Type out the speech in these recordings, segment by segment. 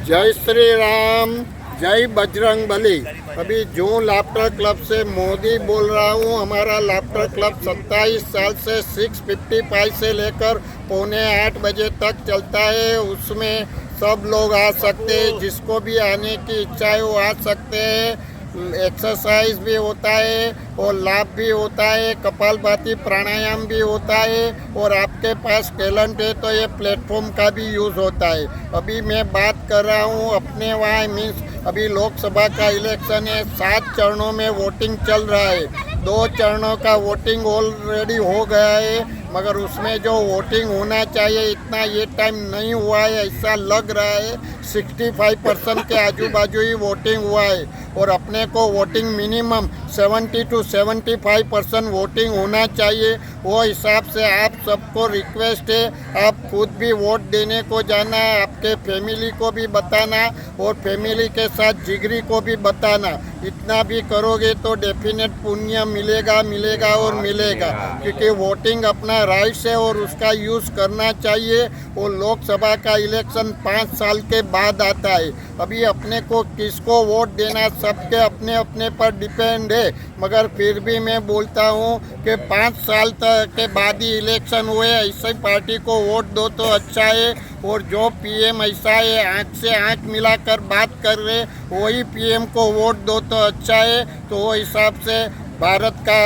जय श्री राम, जय बजरंग बली। अभी जून लाफ्टर क्लब से मोदी बोल रहा हूँ। हमारा लाफ्टर क्लब 27 साल से 6:55 से लेकर 7:45 बजे तक चलता है। उसमें सब लोग आ सकते हैं, जिसको भी आने की इच्छा है वो आ सकते हैं। एक्सरसाइज भी होता है और लाभ भी होता है, कपालभाति प्राणायाम भी होता है। और आपके पास टैलेंट है तो ये प्लेटफॉर्म का भी यूज़ होता है। अभी मैं बात कर रहा हूँ अपने वहाँ मीन्स अभी लोकसभा का इलेक्शन है, 7 चरणों में वोटिंग चल रहा है। 2 चरणों का वोटिंग ऑलरेडी हो गया है, मगर उसमें जो वोटिंग होना चाहिए इतना ये टाइम नहीं हुआ है, ऐसा लग रहा है। 65% के आजू बाजू ही वोटिंग हुआ है और अपने को वोटिंग मिनिमम 70 to 75% वोटिंग होना चाहिए। वो हिसाब से आप सबको रिक्वेस्ट है, आप खुद भी वोट देने को जाना, आपके फैमिली को भी बताना और फैमिली के साथ जिगरी को भी बताना। इतना भी करोगे तो डेफिनेट पुण्य मिलेगा मिलेगा और मिलेगा, क्योंकि वोटिंग अपना राइट्स है और उसका यूज़ करना चाहिए। और लोकसभा का इलेक्शन 5 साल के बाद आता है। अभी अपने को किसको वोट देना सबके अपने अपने पर डिपेंड है, मगर फिर भी मैं बोलता हूँ कि 5 साल तक के बाद ही इलेक्शन हुए, ऐसी पार्टी को वोट दो तो अच्छा है। और जो पीएम ऐसा है आँख से आँख मिलाकर बात कर रहे, वही पीएम को वोट दो तो अच्छा है। तो वो हिसाब से भारत का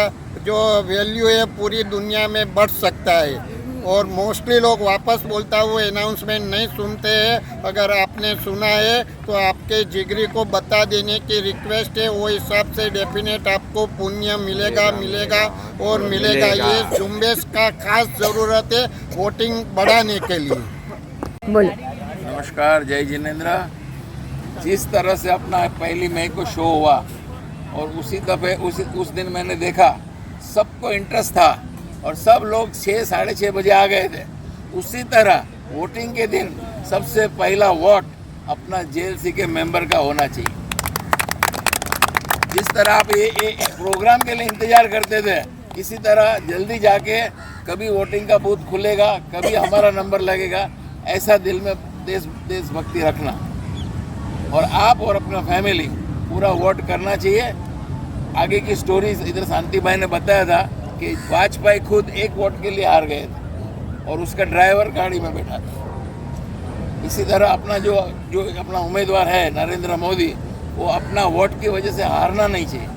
जो वैल्यू है पूरी दुनिया में बढ़ सकता है। और मोस्टली लोग वापस बोलता हुआ अनाउंसमेंट नहीं सुनते हैं। अगर आपने सुना है तो आपके जिगरी को बता देने की रिक्वेस्ट है। वो हिसाब से डेफिनेट आपको पुण्य मिलेगा मिलेगा और मिलेगा। ये झुंबेश का खास ज़रूरत है वोटिंग बढ़ाने के लिए। बोलो। नमस्कार, जय जिनेंद्र। जिस तरह से अपना 1 मई को शो हुआ और उसी दफे उस दिन मैंने देखा सबको इंटरेस्ट था और सब लोग 6 साढ़े 6 बजे आ गए थे। उसी तरह वोटिंग के दिन सबसे पहला वोट अपना जेएलसी के मेंबर का होना चाहिए। जिस तरह आप ये प्रोग्राम के लिए इंतजार करते थे, इसी तरह जल्दी जाके कभी वोटिंग का बूथ खुलेगा, कभी हमारा नंबर लगेगा, ऐसा दिल में देशभक्ति रखना। और आप और अपना फैमिली पूरा वोट करना चाहिए। आगे की स्टोरीज इधर शांति भाई ने बताया था कि वाजपेयी खुद 1 वोट के लिए हार गए थे और उसका ड्राइवर गाड़ी में बैठा था। इसी तरह अपना जो अपना उम्मीदवार है नरेंद्र मोदी, वो अपना वोट की वजह से हारना नहीं चाहिए।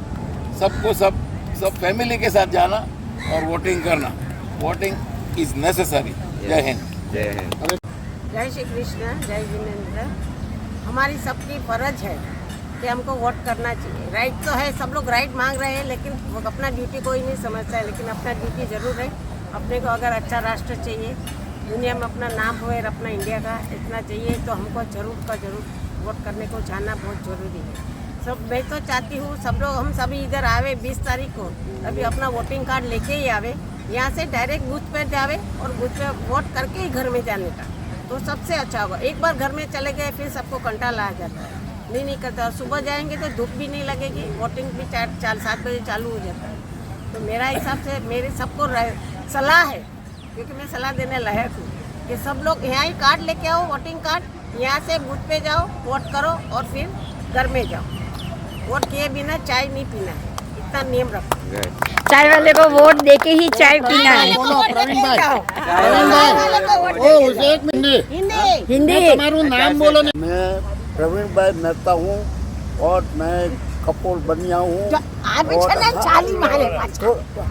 सबको सब फैमिली के साथ जाना और वोटिंग करना। Voting is necessary. जय हिंद। जय हिंद। जय श्री कृष्ण, जय जिनेंद्र। हमारी सबकी फर्ज है कि हमको वोट करना चाहिए। राइट तो है, सब लोग राइट मांग रहे हैं, लेकिन वो अपना ड्यूटी कोई नहीं समझता है। लेकिन अपना ड्यूटी ज़रूर है। अपने को अगर अच्छा राष्ट्र चाहिए, दुनिया में अपना नाम हो और अपना इंडिया का इतना चाहिए, तो हमको ज़रूर वोट करने को जाना बहुत ज़रूरी है। सब मैं तो चाहती हूँ सब लोग हम सभी इधर आवे 20 तारीख को, अभी अपना वोटिंग कार्ड लेके ही आवे, यहाँ से डायरेक्ट बूथ पे जावे और बूथ पे वोट करके ही घर में जाने का, तो सबसे अच्छा होगा। एक बार घर में चले गए फिर सबको कंटाला आ जाता है, नहीं करता। सुबह जाएंगे तो धूप भी नहीं लगेगी, वोटिंग भी 4-7 बजे चालू हो जाता है। तो मेरा हिसाब से मेरे सबको सलाह है, क्योंकि मैं सलाह देने लायक हूँ, कि सब लोग यहाँ ही कार्ड लेके आओ, वोटिंग कार्ड, यहाँ से बूथ पे जाओ, वोट करो और फिर घर में जाओ। वोट किए बिना चाय नहीं पीना है, इतना नियम रखो। चाय वाले को वोट देके ही चाय पीना है। बोलो प्रवीण भाई, ओ उसे एक मिनट हिंदी तुम्हारू नाम बोलो। मैं प्रवीण भाई मेहता हूँ और मैं कपूर बनिया हूँ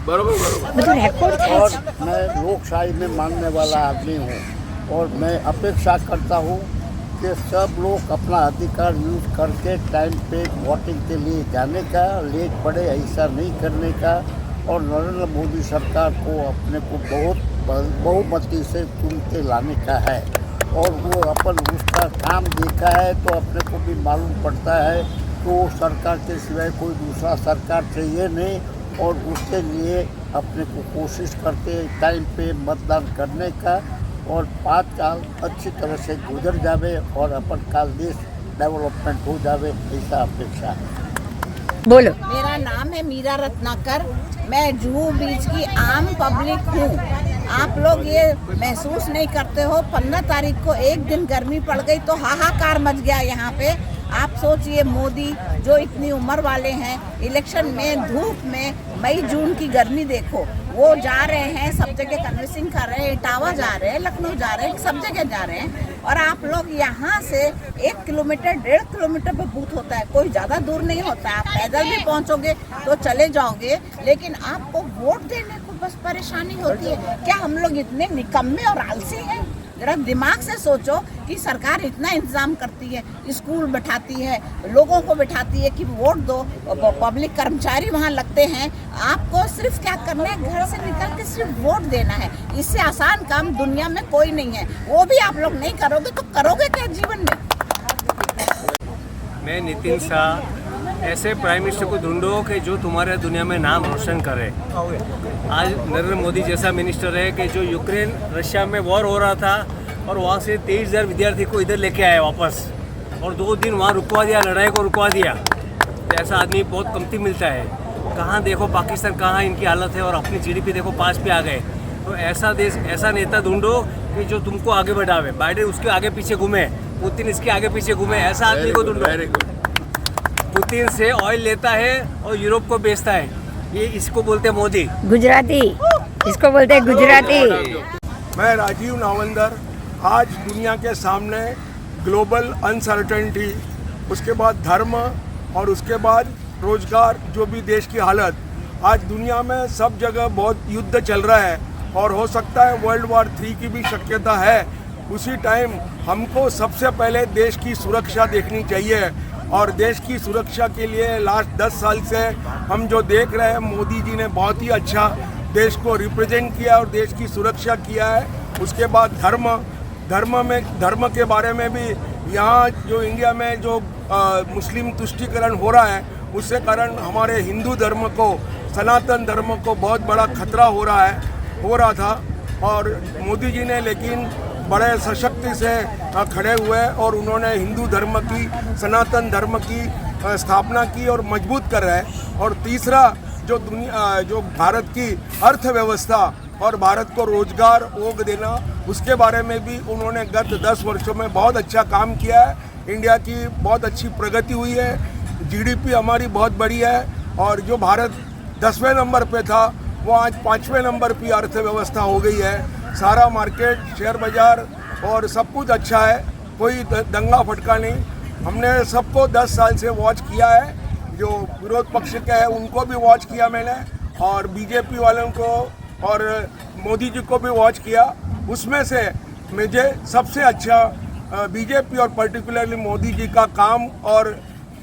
और मैं लोकशाही में मानने वाला आदमी हूँ। और मैं अपेक्षा करता हूँ कि सब लोग अपना अधिकार यूज करके टाइम पे वोटिंग के लिए जाने का, लेट पड़े ऐसा नहीं करने का। और नरेंद्र मोदी सरकार को अपने को बहुमती से चुन के लाने का है। और वो अपन उसका काम देखा है तो अपने को भी मालूम पड़ता है कि वो सरकार के सिवाय कोई दूसरा सरकार चाहिए नहीं। और उसके लिए अपने को कोशिश करते टाइम पे मतदान करने का और 5 साल अच्छी तरह से गुजर जावे और अपन का देश डेवलपमेंट हो जावे, ऐसा अपेक्षा है। बोलो। मेरा नाम है मीरा रत्नाकर। मैं जुहू बीच की आम पब्लिक हूँ। आप लोग ये महसूस नहीं करते हो, 15 तारीख को एक दिन गर्मी पड़ गई तो हाहाकार मच गया यहाँ पे। आप सोचिए, मोदी जो इतनी उम्र वाले हैं, इलेक्शन में धूप में मई जून की गर्मी देखो, वो जा रहे हैं सब जगह कन्विंसिंग कर रहे हैं, इटावा जा रहे हैं, लखनऊ जा रहे हैं, सब जगह जा रहे हैं। और आप लोग यहाँ से 1 किलोमीटर 1.5 किलोमीटर पे बूथ होता है, कोई ज़्यादा दूर नहीं होता है। आप पैदल भी पहुँचोगे तो चले जाओगे, लेकिन आपको वोट देने को बस परेशानी होती है। क्या हम लोग इतने निकम्मे और आलसी हैं? जरा दिमाग से सोचो कि सरकार इतना इंतजाम करती है, स्कूल बैठाती है, लोगों को बैठाती है कि वोट दो, पब्लिक कर्मचारी वहाँ लगते हैं। आपको सिर्फ क्या करना है, घर से निकल के सिर्फ वोट देना है। इससे आसान काम दुनिया में कोई नहीं है। वो भी आप लोग नहीं करोगे तो करोगे क्या जीवन में? मैं नितिन शाह। ऐसे प्राइम मिनिस्टर को ढूंढो कि जो तुम्हारे दुनिया में नाम रोशन करे। आज नरेंद्र मोदी जैसा मिनिस्टर है कि जो यूक्रेन रशिया में वॉर हो रहा था और वहाँ से 23,000 विद्यार्थी को इधर लेके आए वापस, और 2 दिन वहाँ रुकवा दिया, लड़ाई को रुकवा दिया। तो ऐसा आदमी बहुत कमती मिलता है। कहाँ देखो पाकिस्तान, कहाँ इनकी हालत है, और अपनी जीडीपी देखो 5 पे आ गए। तो ऐसा देश, ऐसा नेता ढूंढो कि जो तुमको आगे बढ़ावे। बाइडेन उसके आगे पीछे घूमे, पुतिन इसके आगे पीछे घूमे, ऐसा आदमी को ढूंढो। पुतिन से ऑयल लेता है और यूरोप को बेचता है, ये इसको बोलते हैं मोदी। गुजराती, इसको बोलते हैं गुजराती। मैं राजीव नावंदर। आज दुनिया के सामने ग्लोबल अनसर्टेनिटी, उसके बाद धर्म और उसके बाद रोजगार, जो भी देश की हालत, आज दुनिया में सब जगह बहुत युद्ध चल रहा है और हो सकता है वर्ल्ड वॉर 3 की भी शक्यता है। उसी टाइम हमको सबसे पहले देश की सुरक्षा देखनी चाहिए, और देश की सुरक्षा के लिए लास्ट 10 साल से हम जो देख रहे हैं, मोदी जी ने बहुत ही अच्छा देश को रिप्रेजेंट किया और देश की सुरक्षा किया है। उसके बाद धर्म के बारे में भी, यहाँ जो इंडिया में जो मुस्लिम तुष्टीकरण हो रहा है, उससे कारण हमारे हिंदू धर्म को, सनातन धर्म को बहुत बड़ा खतरा हो रहा था। और मोदी जी ने लेकिन बड़े सशक्ति से खड़े हुए और उन्होंने हिंदू धर्म की, सनातन धर्म की स्थापना की और मजबूत कर रहे हैं। और तीसरा, जो भारत की अर्थव्यवस्था और भारत को रोजगार ओग देना, उसके बारे में भी उन्होंने गत 10 वर्षों में बहुत अच्छा काम किया है। इंडिया की बहुत अच्छी प्रगति हुई है, जीडीपी हमारी बहुत बड़ी है, और जो भारत 10वें नंबर पे था वो आज 5वें नंबर की अर्थव्यवस्था हो गई है। सारा मार्केट, शेयर बाजार और सब कुछ अच्छा है, कोई दंगा फटका नहीं। हमने सबको 10 साल से वॉच किया है, जो विरोध पक्ष के हैं उनको भी वॉच किया मैंने, और बीजेपी वालों को और मोदी जी को भी वॉच किया। उसमें से मुझे सबसे अच्छा बीजेपी और पर्टिकुलरली मोदी जी का काम, और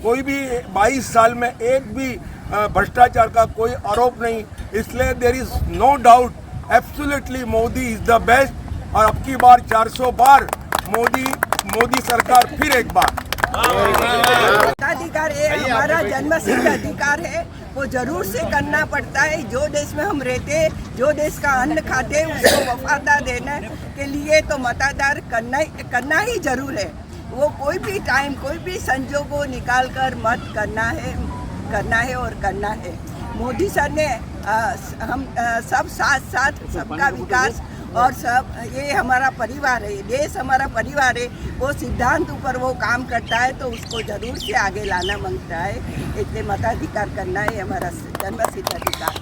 कोई भी 22 साल में एक भी भ्रष्टाचार का कोई आरोप नहीं, इसलिए there is no doubt, absolutely Modi is the best. और अब की बार 400 बार मोदी सरकार फिर एक बार। अधिकार है, हमारा जन्मसिद्ध अधिकार है, वो जरूर से करना पड़ता है। जो देश में हम रहते, जो देश का अन्न खाते, उसको वफादार देने के लिए तो मतदान करना ही जरूर है। वो कोई भी टाइम, कोई भी संजोग को निकाल कर मत करना है और करना है। मोदी सर ने हम सब साथ सबका विकास, और सब, ये हमारा परिवार है, देश हमारा परिवार है, वो सिद्धांत ऊपर वो काम करता है, तो उसको जरूर से आगे लाना मांगता है। इसलिए मताधिकार करना है हमारा जन्मसिद्ध अधिकार।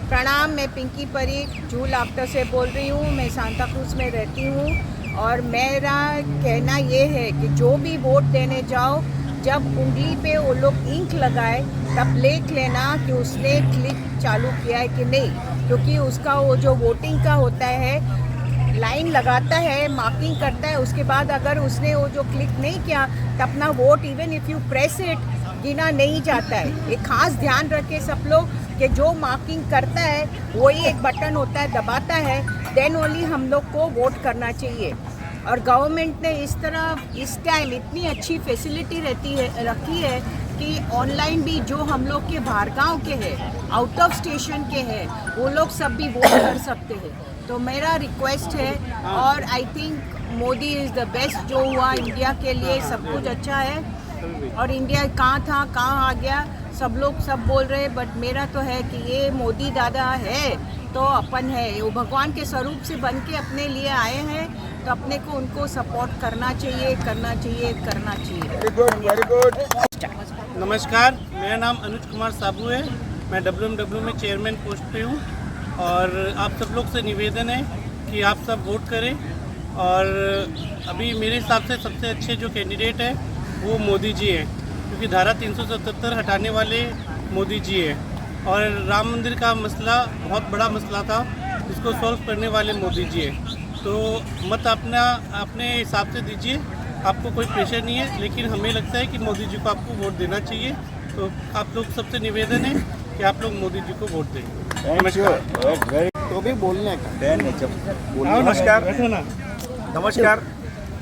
प्रणाम, मैं पिंकी परीख जूहू लाफ्टर से बोल रही हूँ। मैं सांता क्रूज में रहती हूँ, और मेरा कहना ये है कि जो भी वोट देने जाओ, जब उंगली पे वो लोग इंक लगाए तब देख लेना कि उसने क्लिक चालू किया है कि नहीं, क्योंकि उसका वो जो वोटिंग का होता है, लाइन लगाता है, मार्किंग करता है, उसके बाद अगर उसने वो जो क्लिक नहीं किया तो अपना vote, even if you press it, गिना नहीं जाता है। एक खास ध्यान रखे सब लोग कि जो मार्किंग करता है वही एक बटन होता है, दबाता है, देन ओनली हम लोग को वोट करना चाहिए। और गवर्नमेंट ने इस टाइम इतनी अच्छी फैसिलिटी रखी है कि ऑनलाइन भी जो हम लोग के बाहर गाँव के हैं, आउट ऑफ स्टेशन के हैं, वो लोग सब भी वोट कर सकते हैं। तो मेरा रिक्वेस्ट है, और I think Modi is the best जो हुआ इंडिया के लिए, सब कुछ अच्छा है। और इंडिया कहाँ था कहाँ आ गया, सब लोग सब बोल रहे, बट मेरा तो है कि ये मोदी दादा है तो अपन है, वो भगवान के स्वरूप से बन के अपने लिए आए हैं, तो अपने को उनको सपोर्ट करना चाहिए, करना चाहिए, करना चाहिए। Very good. नमस्कार, मेरा नाम अनुज कुमार साबू है। मैं WMW में चेयरमैन पोस्ट पे हूँ और आप सब लोग से निवेदन है कि आप सब वोट करें। और अभी मेरे हिसाब से सबसे अच्छे जो कैंडिडेट है वो मोदी जी हैं, क्योंकि धारा 377 हटाने वाले मोदी जी हैं और राम मंदिर का मसला बहुत बड़ा मसला था, जिसको सॉल्व करने वाले मोदी जी हैं। तो मत अपने हिसाब से दीजिए, आपको कोई प्रेशर नहीं है, लेकिन हमें लगता है कि मोदी जी को आपको वोट देना चाहिए। तो आप लोग सबसे निवेदन है कि आप लोग मोदी जी को वोट दें। नमस्कार। तो भी बोलने का नमस्कार,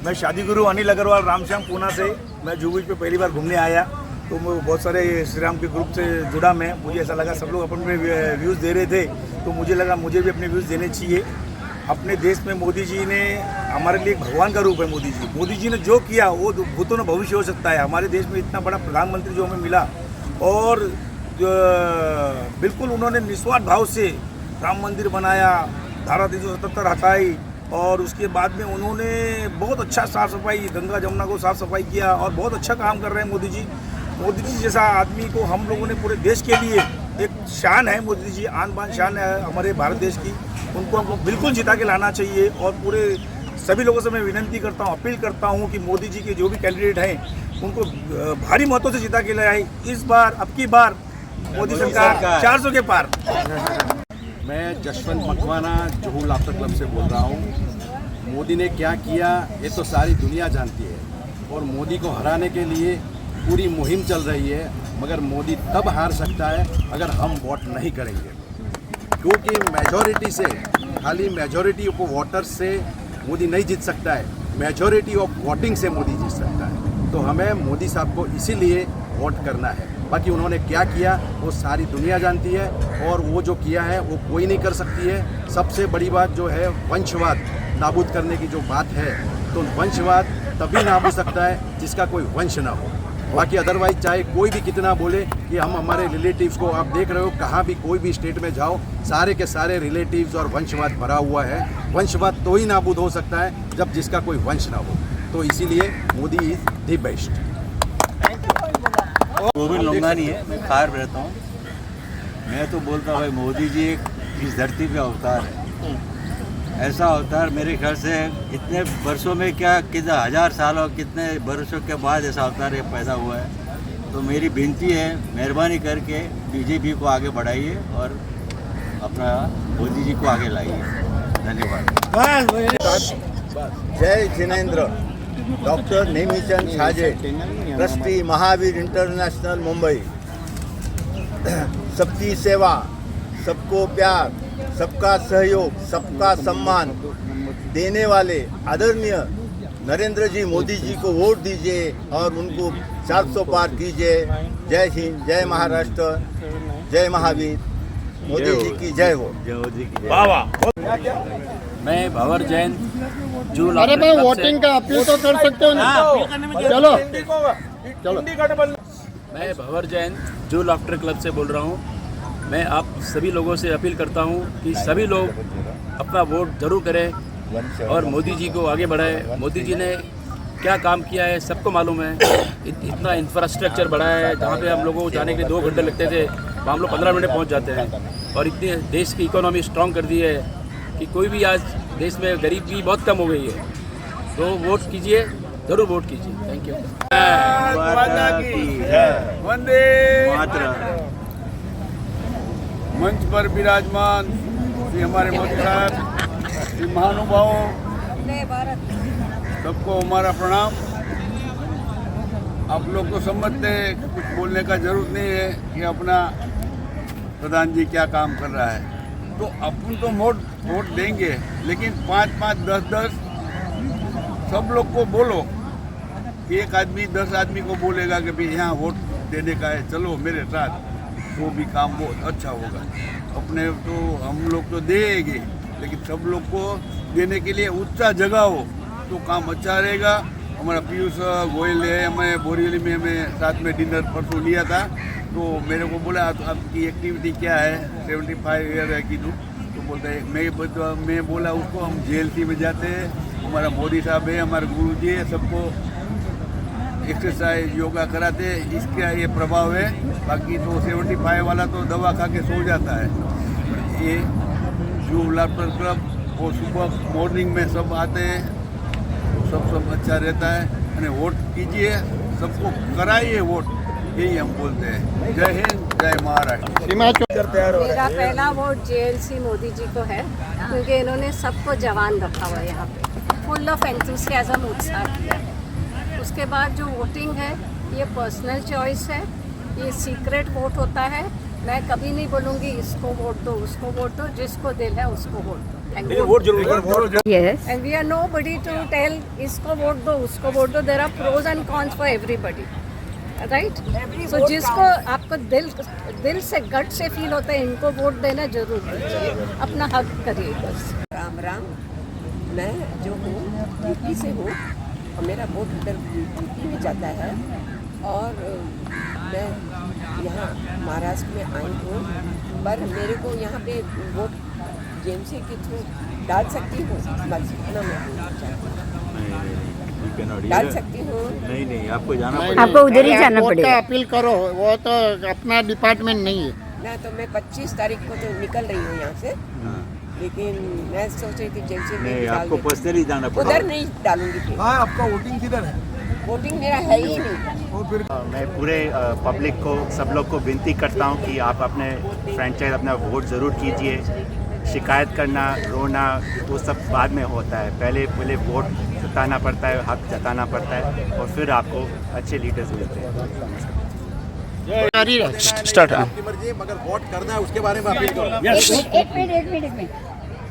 मैं शादी गुरु अनिल अग्रवाल रामश्याम पूना से। मैं जुहू बीच पे पहली बार घूमने आया, तो मैं बहुत सारे श्री राम के ग्रुप से जुड़ा मैं। मुझे ऐसा लगा सब लोग अपने व्यूज़ दे रहे थे, तो मुझे लगा मुझे भी अपने व्यूज़ देने चाहिए। अपने देश में मोदी जी ने हमारे लिए भगवान का रूप है। मोदी जी ने जो किया वो भूतों में भविष्य हो सकता है। हमारे देश में इतना बड़ा प्रधानमंत्री जो हमें मिला, और बिल्कुल उन्होंने निस्वार्थ भाव से राम मंदिर बनाया, धारा 377 हटाई, और उसके बाद में उन्होंने बहुत अच्छा साफ़ सफाई, गंगा जमुना को साफ़ सफाई किया, और बहुत अच्छा काम कर रहे हैं मोदी जी। मोदी जी जैसा आदमी को हम लोगों ने पूरे देश के लिए, एक शान है मोदी जी, आन बान शान है हमारे भारत देश की। उनको हमको बिल्कुल जिता के लाना चाहिए। और पूरे सभी लोगों से मैं विनती करता हूँ, अपील करता हूँ कि मोदी जी के जो भी कैंडिडेट हैं उनको भारी मतों से जिता के लाए। इस बार, अब की बार मोदी सरकार 400 के पार। मैं जशवंत मकवाना जुहू लाफ्टर क्लब से बोल रहा हूँ। मोदी ने क्या किया ये तो सारी दुनिया जानती है, और मोदी को हराने के लिए पूरी मुहिम चल रही है। मगर मोदी तब हार सकता है अगर हम वोट नहीं करेंगे, क्योंकि मेजॉरिटी से, खाली मेजॉरिटी को वोटर से मोदी नहीं जीत सकता है, मेजॉरिटी ऑफ वोटिंग से मोदी जीत सकता है। तो हमें मोदी साहब को इसीलिए वोट करना है। बाकी उन्होंने क्या किया वो सारी दुनिया जानती है, और वो जो किया है वो कोई नहीं कर सकती है। सबसे बड़ी बात जो है वंशवाद नाबूद करने की जो बात है, तो वंशवाद तभी नाबूद सकता है जिसका कोई वंश ना हो। बाकी अदरवाइज चाहे कोई भी कितना बोले कि हम हमारे रिलेटिव्स को, आप देख रहे हो कहाँ भी कोई भी स्टेट में जाओ, सारे के सारे रिलेटिव्स और वंशवाद भरा हुआ है। वंशवाद तो ही नाबूद हो सकता है जब जिसका कोई वंश ना हो। तो इसीलिए Modi is the best. Govind Longani है, मैं खार रहता हूँ। मैं तो बोलता हूँ भाई मोदी जी एक इस धरती पे अवतार है। ऐसा अवतार मेरे ख्याल से इतने वर्षों में, क्या कितने हज़ार सालों, कितने वर्षों के बाद ऐसा अवतार ये पैदा हुआ है। तो मेरी विनती है, मेहरबानी करके बीजेपी को आगे बढ़ाइए और अपना मोदी जी को आगे लाइए। धन्यवाद। जय जिनेंद्र, डॉक्टर नेमीचंद छाजे, ट्रस्टी महावीर इंटरनेशनल मुंबई। सबकी सेवा, सबको प्यार, सबका सहयोग, सबका सम्मान देने वाले आदरणीय नरेंद्र जी मोदी जी को वोट दीजिए और उनको 400 पार कीजिए। जय हिंद, जय महाराष्ट्र, जय महावीर, मोदी जी की जय हो। जय मोदी की वाह वाह। मैं भंवर जैन जूहू अरे मैं वोटिंग का अपील तो कर सकते हो ना। चलो चलो। मैं भंवर जैन जूहू लाफ्टर क्लब से बोल रहा हूँ। मैं आप सभी लोगों से अपील करता हूँ कि सभी लोग अपना वोट जरूर करें और मोदी जी को आगे बढ़ाएं। मोदी जी ने क्या काम किया है सबको मालूम है। इतना इंफ्रास्ट्रक्चर बढ़ाया है, जहाँ पे हम लोगों को जाने के लिए 2 घंटे लगते थे, वहाँ हम लोग 15 मिनट में पहुँच जाते हैं। और इतनी देश की इकोनॉमी स्ट्रॉन्ग कर दी है कि कोई भी आज देश में गरीबी बहुत कम हो गई है। तो वोट कीजिए, ज़रूर वोट कीजिए। Thank you. वंदे मातरम। मंच पर विराजमान श्री हमारे मोदी साहब, श्री महानुभावों, सबको हमारा प्रणाम। आप लोग तो समझते हैं, कुछ बोलने का जरूरत नहीं है कि अपना प्रधान जी क्या काम कर रहा है। तो अपन तो वोट देंगे, लेकिन 5-5, 10-10 सब लोग को बोलो। एक आदमी 10 आदमी को बोलेगा कि भाई यहाँ वोट देने का है, चलो मेरे साथ, वो भी काम बहुत अच्छा होगा। अपने तो हम लोग तो देंगे, लेकिन सब लोग को देने के लिए उत्साह जगाओ तो काम अच्छा रहेगा हमारा पीयूष गोयल है, मैं बोरीवली में हमें साथ में डिनर परसों लिया था, तो मेरे को बोला आपकी एक्टिविटी क्या है, 75 ईयर है कि तो बोलता है मैं बोला उसको हम JLC में जाते हैं, हमारा मोदी साहब है, हमारे गुरु जी है, सबको एक्सरसाइज योगा कराते हैं, इसका ये प्रभाव है। बाकी तो 75 वाला तो दवा खा के सो जाता है। ये जुहू लाफ्टर क्लब और सुबह मॉर्निंग में सब आते हैं, तो सब अच्छा रहता है। અને वोट कीजिए, सबको कराइए वोट, यही हम बोलते हैं। जय हिंद, जय महाराष्ट्र। मेरा पहला वोट JLC मोदी जी को है, क्योंकि इन्होंने सबको जवान रखा हुआ है यहाँ पे, फुल ऑफ एंथुसियाज्म, उत्साह किया। उसके बाद जो वोटिंग है ये पर्सनल चॉइस है, ये सीक्रेट वोट होता है। मैं कभी नहीं बोलूँगी इसको वोट दो, उसको वोट दो, जिसको दिल है उसको वोट दो। And we are nobody to tell इसको वोट दो, उसको वोट दो। There are pros and cons for everybody, right? So जिसको आपको दिल से गट से फील होता है इनको वोट देना जरूर दीजिए, अपना हक करिए बस। राम राम, मैं जो हूँ यूपी से हूँ और मेरा वोट उधर यूपी में जाता है, और मैं यहाँ महाराष्ट्र में आई हूँ, पर मेरे को यहाँ पे वोट JMC के थ्रू डाल सकती हूँ, बस इतना मैं डाल सकती हूँ। नहीं, आपको जाना पड़ेगा, आपको उधर ही जाना पड़ेगा। अपील करो, वो तो अपना डिपार्टमेंट नहीं है ना। तो मैं 25 तारीख को तो निकल रही हूँ यहाँ से, लेकिन मैं सोच रही थी JMC में आपको पर्सनली जाना पड़ेगा। उधर नहीं डालूंगी फिर। हाँ, आपका वोटिंग किधर है? वोटिंग मेरा है ही नहीं। मैं पूरे पब्लिक को, सब लोग को विनती करता हूँ कि आप अपने फ्रेंचाइज अपना वोट ज़रूर कीजिए। शिकायत करना, रोना वो सब बाद में होता है, पहले वोट जताना पड़ता है, हक जताना पड़ता है, और फिर आपको अच्छे लीडर्स मिलते हैं। स्टार्ट। आपकी मर्जी, मगर वोट करना है उसके बारे में अपील करो। एक मिनट।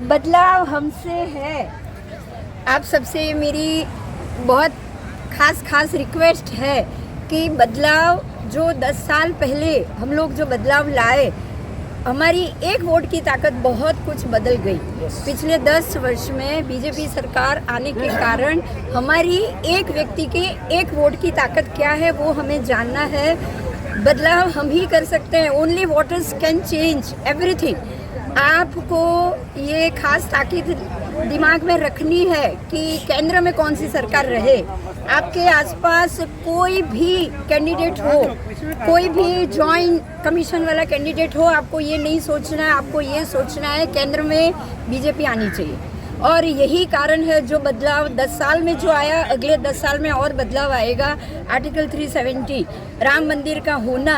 बदलाव हमसे है। आप सबसे मेरी बहुत खास रिक्वेस्ट है कि बदलाव जो 10 साल पहले हम लोग जो बदलाव लाए, हमारी एक वोट की ताकत बहुत कुछ बदल गई। पिछले 10 वर्ष में बीजेपी सरकार आने के कारण हमारी एक व्यक्ति के एक वोट की ताकत क्या है वो हमें जानना है। बदलाव हम ही कर सकते हैं। Only voters can change everything. आपको ये खास ताकीद दिमाग में रखनी है कि केंद्र में कौन सी सरकार रहे। आपके आसपास कोई भी कैंडिडेट हो, कोई भी जॉइंट कमीशन वाला कैंडिडेट हो, आपको ये नहीं सोचना है, आपको ये सोचना है केंद्र में बीजेपी आनी चाहिए। और यही कारण है जो बदलाव 10 साल में जो आया, अगले 10 साल में और बदलाव आएगा। आर्टिकल 370, राम मंदिर का होना,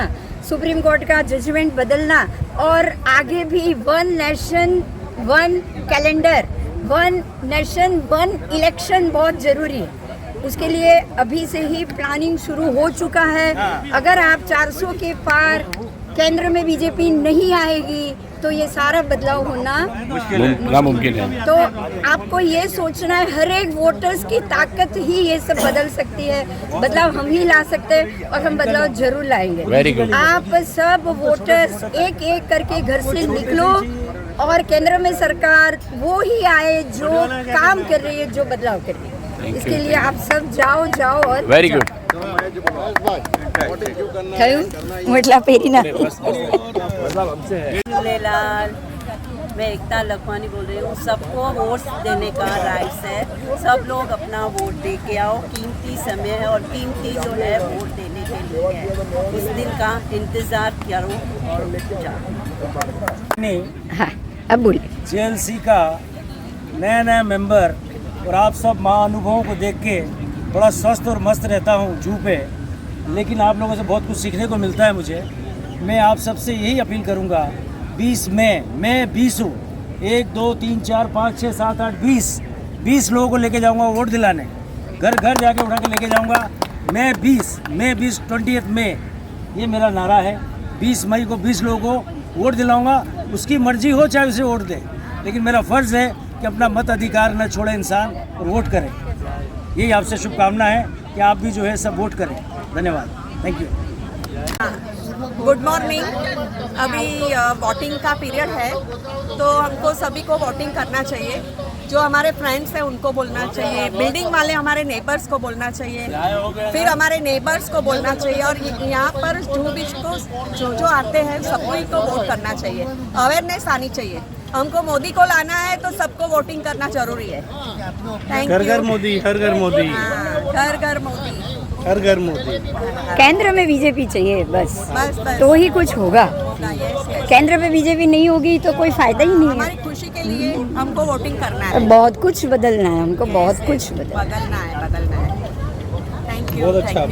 सुप्रीम कोर्ट का जजमेंट बदलना, और आगे भी 1 नेशन 1 कैलेंडर, 1 नेशन 1 इलेक्शन बहुत ज़रूरी है। उसके लिए अभी से ही प्लानिंग शुरू हो चुका है। अगर आप 400 के पार केंद्र में बीजेपी नहीं आएगी तो ये सारा बदलाव होना नामुमकिन है। तो आपको ये सोचना है, हर एक वोटर्स की ताकत ही ये सब बदल सकती है। बदलाव हम ही ला सकते हैं और हम बदलाव जरूर लाएंगे। Very good. आप सब वोटर्स एक एक करके घर से निकलो और केंद्र में सरकार वो ही आए जो काम कर रही है, जो बदलाव कर रही है। इसके लिए आप सब जाओ और वेरी गुड। म्हटला पेरी ना। झूलेलाल, मैं एकता लखवानी बोल रही हूँ। सबको वोट देने का राइट्स है, सब लोग अपना वोट दे के आओ। कीमती समय है और कीमती जो है वोट देने के लिए है। उस दिन का इंतज़ार करो और जाओ। हाँ, अब बोलिए। JLC का नया मेंबर और आप सब महाअनुभवों को देख के बड़ा स्वस्थ और मस्त रहता हूँ जू पे, लेकिन आप लोगों से बहुत कुछ सीखने को मिलता है मुझे। मैं आप सबसे यही अपील करूँगा, 20 मई मैं 20 हूँ, 1 2 3 4 5 6 7 8 20 लोगों को लेके जाऊँगा वोट दिलाने, घर घर जाके उठा के लेके जाऊँगा। मैं 20 20 मई ये मेरा नारा है। 20 मई को 20 लोगों को वोट दिलाऊँगा। उसकी मर्जी हो चाहे उसे वोट दे, लेकिन मेरा फ़र्ज़ है कि अपना मत अधिकार न छोड़े इंसान और वोट करें। यही आपसे शुभकामना है कि आप भी जो है सब वोट करें। धन्यवाद, थैंक यू। Good morning. अभी वोटिंग का पीरियड है, तो हमको सभी को वोटिंग करना चाहिए। जो हमारे फ्रेंड्स हैं उनको बोलना चाहिए, बिल्डिंग वाले हमारे नेबर्स को बोलना चाहिए, फिर हमारे नेबर्स को बोलना चाहिए, और यहाँ पर जुहू बीच को जो आते हैं सबको को वोट करना चाहिए। अवेयरनेस आनी चाहिए। हमको मोदी को लाना है तो सबको वोटिंग करना जरूरी है। Thank you. घर घर मोदी, हर घर मोदी, घर घर मोदी, हर घर मोदी। केंद्र में बीजेपी चाहिए बस, बस। तो ही कुछ होगा। केंद्र में बीजेपी नहीं होगी तो कोई फायदा ही नहीं है। हमारी खुशी के लिए हमको वोटिंग करना है। बहुत कुछ बदलना है हमको, बहुत कुछ बदलना है। Thank you. बहुत अच्छा।